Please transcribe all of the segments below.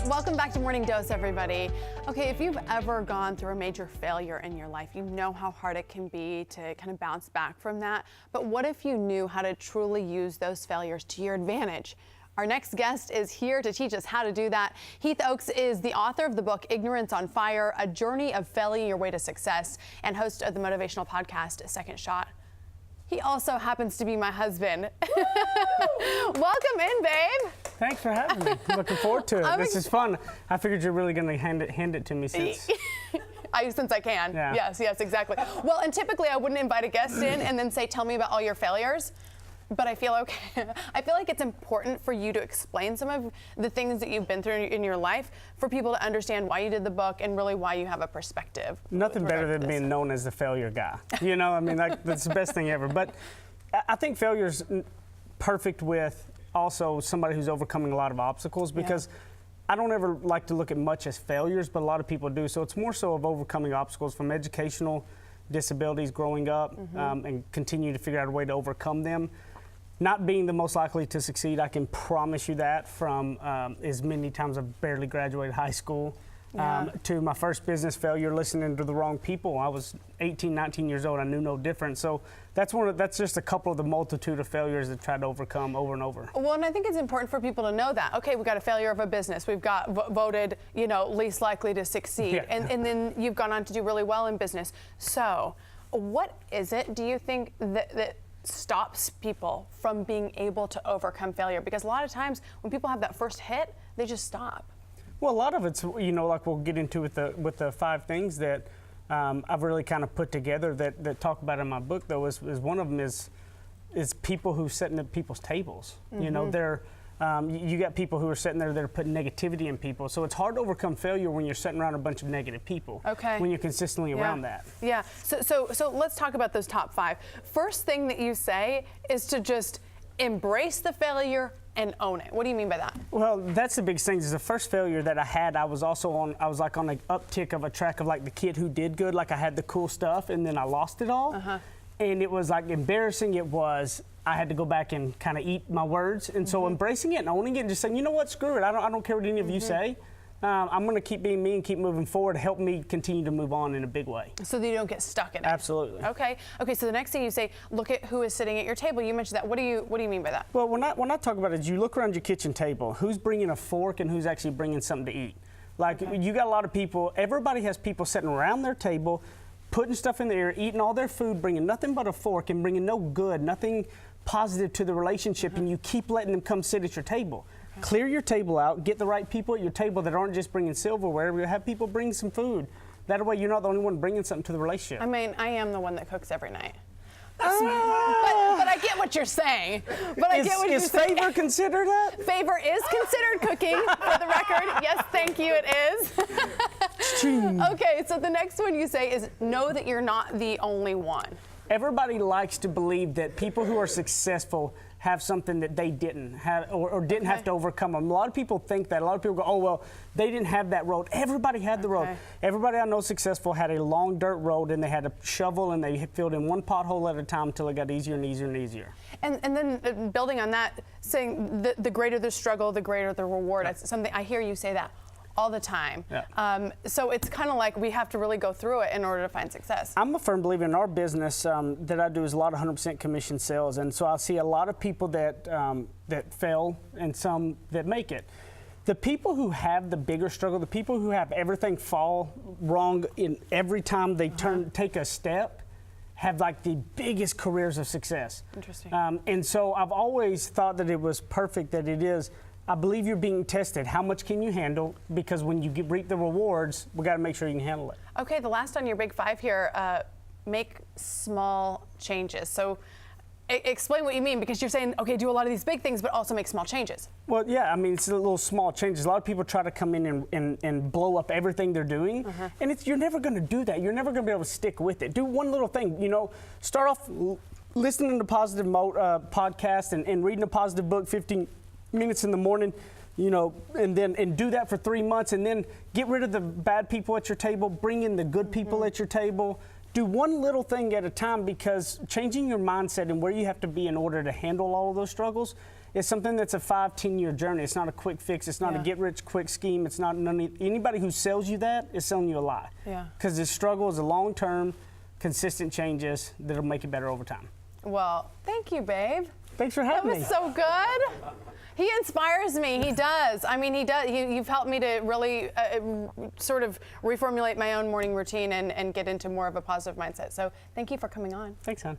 Welcome back to Morning Dose, everybody. Okay, if you've ever gone through a major failure in your life, you know how hard it can be to kind of bounce back from that. But what if you knew how to truly use those failures to your advantage? Our next guest is here to teach us how to do that. Heath Oaks is the author of the book Ignorance on Fire, A Journey of Failing Your Way to Success, and host of the motivational podcast Second Shot. He also happens to be my husband. Welcome in, babe. Thanks for having me. I'm looking forward to it. This is fun. I figured you're really going to hand it to me since I can. Yeah. Yes, exactly. Well, and typically I wouldn't invite a guest in and then say, tell me about all your failures. But I feel okay. I feel like it's important for you to explain some of the things that you've been through in your life for people to understand why you did the book and really why you have a perspective. Nothing better than being known as the failure guy. You know, I mean, that's the best thing ever. But I think failure's perfect with also somebody who's overcoming a lot of obstacles, because I don't ever like to look at much as failures, but a lot of people do. So it's more so of overcoming obstacles from educational disabilities growing up, and continue to figure out a way to overcome them. Not being the most likely to succeed, I can promise you that, from as many times I've barely graduated high school, to my first business failure, listening to the wrong people. I was 18, 19 years old. I knew no different. So that's just a couple of the multitude of failures I've tried to overcome over and over. Well, and I think it's important for people to know that. Okay, we've got a failure of a business. We've got voted, least likely to succeed. And then you've gone on to do really well in business. So what is it, do you think, that stops people from being able to overcome failure? Because a lot of times when people have that first hit, they just stop. Well, a lot of it's, like we'll get into with the 5 things that I've really kind of put together that talk about in my book, though, is one of them is people who sit at people's tables. They're you got people who are sitting there that are putting negativity in people. So it's hard to overcome failure when you're sitting around a bunch of negative people. Okay. When you're consistently around that. Yeah. So let's talk about those top 5. First thing that you say is to just embrace the failure and own it. What do you mean by that? Well, that's the biggest thing. Is the first failure that I had, I was like on an uptick of a track of like the kid who did good, like I had the cool stuff, and then I lost it all. And it was like embarrassing. I had to go back and kind of eat my words. And so embracing it and owning it and just saying, you know what, screw it. I don't care what any of you say. I'm going to keep being me and keep moving forward to help me continue to move on in a big way. So that you don't get stuck in it. Absolutely. Okay. So the next thing you say, look at who is sitting at your table. You mentioned that. What do you mean by that? Well, when I talk about it, you look around your kitchen table. Who's bringing a fork and who's actually bringing something to eat? Like, you got a lot of people. Everybody has people sitting around their table, putting stuff in the air, eating all their food, bringing nothing but a fork and bringing no good, nothing positive to the relationship, and you keep letting them come sit at your table. Clear your table out, get the right people at your table that aren't just bringing silverware. Have people bring some food. That way you're not the only one bringing something to the relationship. I mean, I am the one that cooks every night. But I get what you're saying. Is favor considered that? Favor is considered cooking, for the record. Yes, thank you, it is. Okay, so the next one you say is know that you're not the only one. Everybody likes to believe that people who are successful have something that they didn't have or didn't have to overcome them. A lot of people think that. A lot of people go, oh, well, they didn't have that road. Everybody had the road. Everybody I know successful had a long dirt road, and they had a shovel, and they filled in one pothole at a time until it got easier and easier and easier. And then building on that, saying the greater the struggle, the greater the reward. That's something I hear you say that all the time. So it's kind of like we have to really go through it in order to find success. I'm a firm believer in our business that I do is a lot of 100% commission sales, and so I see a lot of people that fail and some that make it. The people who have the bigger struggle, the people who have everything fall wrong in every time they take a step, have like the biggest careers of success. Interesting. And so I've always thought that it was perfect that it is. I believe you're being tested. How much can you handle? Because when you reap the rewards, we got to make sure you can handle it. Okay, the last on your big 5 here, make small changes. So explain what you mean, because you're saying, okay, do a lot of these big things, but also make small changes. Well, yeah, I mean, it's a little small changes. A lot of people try to come in and blow up everything they're doing, and you're never going to do that. You're never going to be able to stick with it. Do one little thing, start off listening to positive podcast and reading a positive book 15 minutes in the morning, and do that for 3 months, and then get rid of the bad people at your table, bring in the good people at your table. Do one little thing at a time, because changing your mindset and where you have to be in order to handle all of those struggles It's something that's a 5-10 year journey. It's not a quick fix. It's not a get rich quick scheme. It's not anybody who sells you that is selling you a lie. Yeah. Because this struggle is a long-term, consistent changes that'll make it better over time. Well, thank you, babe. Thanks for having me. That was so good. He inspires me. He does. I mean, he does. You've helped me to really sort of reformulate my own morning routine and get into more of a positive mindset. So thank you for coming on. Thanks, hon.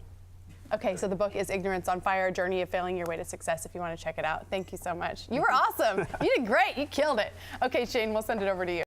Okay, so the book is Ignorance on Fire, A Journey of Failing Your Way to Success, if you want to check it out. Thank you so much. You were awesome. You did great. You killed it. Okay, Shane, we'll send it over to you.